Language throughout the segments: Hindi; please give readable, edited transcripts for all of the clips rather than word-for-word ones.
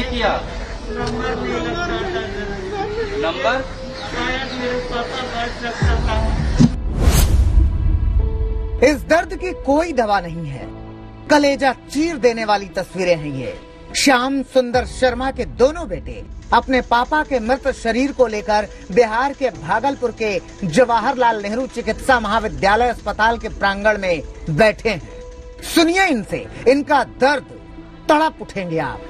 नहीं किया? नंबर नहीं लगता था। नंबर शायद मेरे पापा बैठ सकता था। इस दर्द की कोई दवा नहीं है। कलेजा चीर देने वाली तस्वीरें हैं ये। श्याम सुंदर शर्मा के दोनों बेटे अपने पापा के मृत शरीर को लेकर बिहार के भागलपुर के जवाहरलाल नेहरू चिकित्सा महाविद्यालय अस्पताल के प्रांगण में बैठे हैं। सुनिए इनसे, इनका दर्द तड़प उठेंगे आप।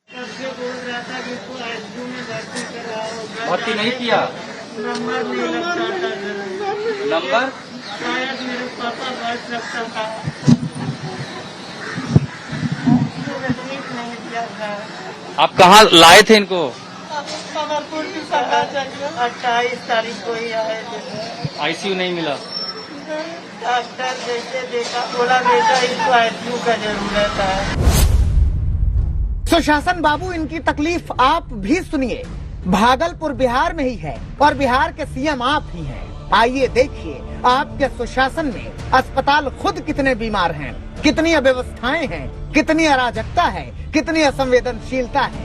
सबसे बोल रहा था कि इसको आईसीयू में भर्ती कराओ। भर्ती नहीं किया? नंबर नहीं लगता था। नंबर शायद मेरे पापा बैठ सकता था। नहीं दिया था। आप कहाँ लाए थे इनको? भागलपुर की सरकार चाहिए। 28 तारीख को ही आए थे। आईसीयू नहीं मिला? डॉक्टर जैसे देखा बोला बेटा इसको आईसीयू का जरूरत है। सुशासन बाबू, इनकी तकलीफ आप भी सुनिए। भागलपुर बिहार में ही है और बिहार के सीएम आप ही हैं। आइए देखिए आपके सुशासन में अस्पताल खुद कितने बीमार हैं, कितनी अव्यवस्थाएं हैं, कितनी अराजकता है, कितनी असंवेदनशीलता है।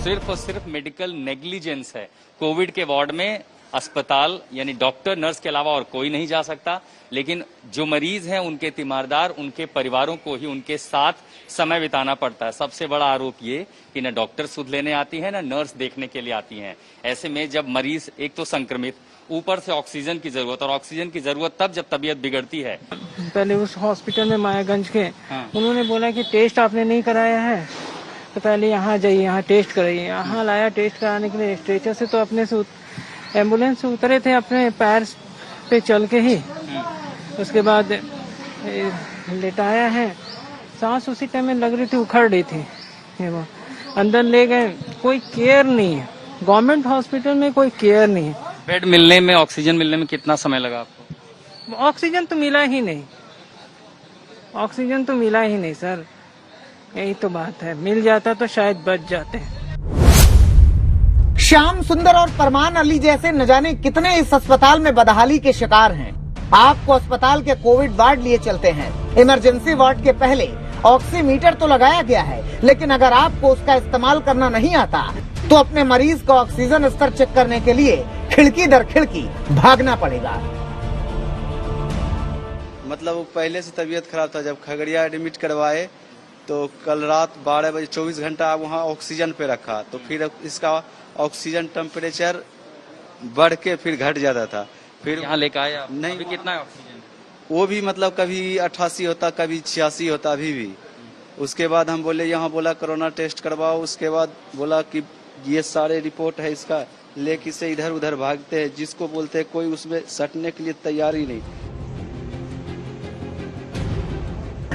सिर्फ और सिर्फ मेडिकल नेग्लिजेंस है। कोविड के वार्ड में अस्पताल यानी डॉक्टर नर्स के अलावा और कोई नहीं जा सकता, लेकिन जो मरीज हैं उनके तीमारदार, उनके परिवारों को ही उनके साथ समय बिताना पड़ता है। सबसे बड़ा आरोप ये कि न डॉक्टर सुध लेने आती है न नर्स देखने के लिए आती हैं। ऐसे में जब मरीज एक तो संक्रमित, ऊपर से ऑक्सीजन की जरूरत, और ऑक्सीजन की जरूरत तब जब तबीयत बिगड़ती है। पहले उस हॉस्पिटल में मायागंज के उन्होंने बोला कि टेस्ट आपने नहीं कराया है तो पहले यहाँ जाइए, यहाँ टेस्ट कराइए। यहाँ लाया टेस्ट कराने के लिए। स्ट्रेचर से तो अपने से एम्बुलेंस से उतरे थे अपने पैर पे चल के ही। उसके बाद लेटाया है, सांस उसी टाइम में लग रही थी, उखड़ रही थी। वो अंदर ले गए, कोई केयर नहीं है। गवर्नमेंट हॉस्पिटल में कोई केयर नहीं है। बेड मिलने में, ऑक्सीजन मिलने में कितना समय लगा आपको? ऑक्सीजन तो मिला ही नहीं। ऑक्सीजन तो मिला ही नहीं सर, यही तो बात है। मिल जाता तो शायद बच जाते। श्याम सुंदर और फरमान अली जैसे न जाने कितने इस अस्पताल में बदहाली के शिकार हैं। आपको अस्पताल के कोविड वार्ड लिए चलते हैं। इमरजेंसी वार्ड के पहले ऑक्सीमीटर तो लगाया गया है, लेकिन अगर आपको उसका इस्तेमाल करना नहीं आता तो अपने मरीज का ऑक्सीजन स्तर चेक करने के लिए खिड़की दर खिड़की भागना पड़ेगा। मतलब वो पहले से तबीयत खराब था। जब खगड़िया एडमिट करवाए तो कल रात 12 बजे 24 घंटा वहाँ ऑक्सीजन पे रखा, तो फिर इसका ऑक्सीजन टेम्परेचर बढ़ के फिर घट जाता था। फिर यहाँ लेकर आए आप? नहीं, अभी कितना है ऑक्सीजन? वो भी मतलब कभी 88 होता, कभी 86 होता अभी भी। उसके बाद हम बोले, यहाँ बोला कोरोना टेस्ट करवाओ। उसके बाद बोला कि ये सारे रिपोर्ट है इसका, लेके से इधर उधर भागते हैं। जिसको बोलते हैं कोई उसमें सटने के लिए तैयार ही नहीं।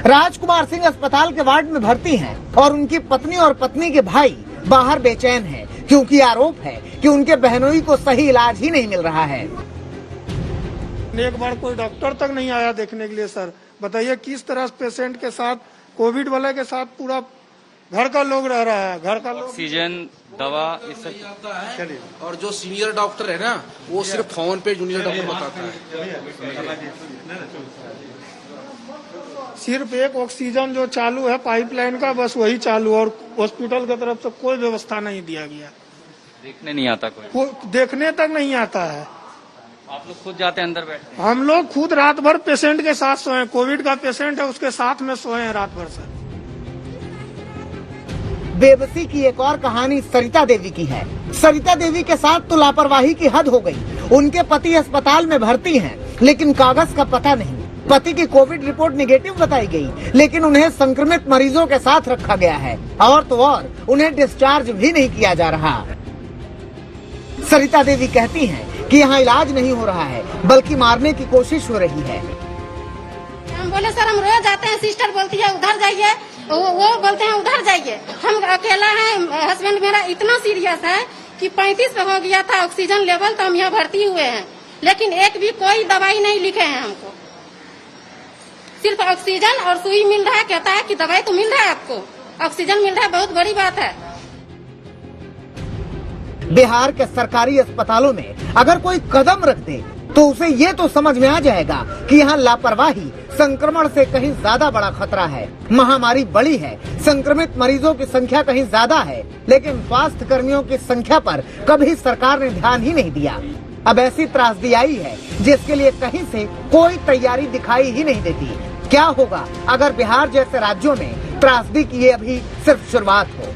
राजकुमार सिंह अस्पताल के वार्ड में भर्ती हैं और उनकी पत्नी और पत्नी के भाई बाहर बेचैन हैं, क्योंकि आरोप है कि उनके बहनोई को सही इलाज ही नहीं मिल रहा है। एक बार कोई डॉक्टर तक नहीं आया देखने के लिए। सर बताइए किस तरह पेशेंट के साथ, कोविड वाले के साथ पूरा घर का लोग रह रहा है। घर का लोग ऑक्सीजन, दवा, इस सब। और जो सीनियर डॉक्टर है ना, वो सिर्फ फोन पे जूनियर डॉक्टर बताता है। सिर्फ एक ऑक्सीजन जो चालू है पाइपलाइन का, बस वही चालू, और हॉस्पिटल की तरफ से कोई व्यवस्था नहीं दिया गया। देखने नहीं आता कोई? देखने तक नहीं आता है। आप लोग खुद जाते हैं अंदर बैठते? हम लोग खुद रात भर पेशेंट के साथ सोए। कोविड का पेशेंट है, उसके साथ में सोए हैं रात भर। सर बेबसी की एक और कहानी सरिता देवी की है। सरिता देवी के साथ तो लापरवाही की हद हो गई। उनके पति अस्पताल में भर्ती हैं, लेकिन कागज का पता नहीं। पति की कोविड रिपोर्ट निगेटिव बताई गई, लेकिन उन्हें संक्रमित मरीजों के साथ रखा गया है, और तो और उन्हें डिस्चार्ज भी नहीं किया जा रहा। सरिता देवी कहती हैं कि यहाँ इलाज नहीं हो रहा है, बल्कि मारने की कोशिश हो रही है। हम बोले सर हम रोज आते हैं, सिस्टर बोलती है उधर जाइए, वो बोलते हैं उधर जाइए। हम अकेला है, हस्बैंड मेरा इतना सीरियस है कि 35 पे हो गया था ऑक्सीजन लेवल, तो हम यहाँ भर्ती हुए हैं, लेकिन एक भी कोई दवाई नहीं लिखे हैं हमको। सिर्फ ऑक्सीजन और सुई मिल रहा है। कहता है कि दवाई तो मिल रहा है आपको, ऑक्सीजन मिल रहा है, बहुत बड़ी बात है। बिहार के सरकारी अस्पतालों में अगर कोई कदम रख दे तो उसे ये तो समझ में आ जाएगा कि यहाँ लापरवाही संक्रमण से कहीं ज्यादा बड़ा खतरा है। महामारी बड़ी है, संक्रमित मरीजों की संख्या कहीं ज्यादा है, लेकिन स्वास्थ्य कर्मियों की संख्या पर कभी सरकार ने ध्यान ही नहीं दिया। अब ऐसी त्रासदी आई है जिसके लिए कहीं से कोई तैयारी दिखाई ही नहीं देती। क्या होगा अगर बिहार जैसे राज्यों में त्रासदी की ये अभी सिर्फ शुरुआत हो।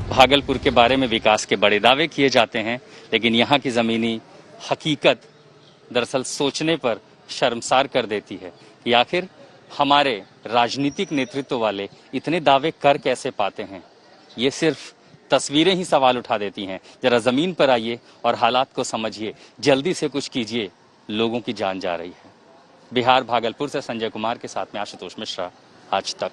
भागलपुर के बारे में विकास के बड़े दावे किए जाते हैं, लेकिन यहाँ की जमीनी हकीकत दरअसल सोचने पर शर्मसार कर देती है कि आखिर हमारे राजनीतिक नेतृत्व वाले इतने दावे कर कैसे पाते हैं। ये सिर्फ तस्वीरें ही सवाल उठा देती हैं। जरा जमीन पर आइए और हालात को समझिए, जल्दी से कुछ कीजिए, लोगों की जान जा रही है। बिहार भागलपुर से संजय कुमार के साथ में आशुतोष मिश्रा, आज तक।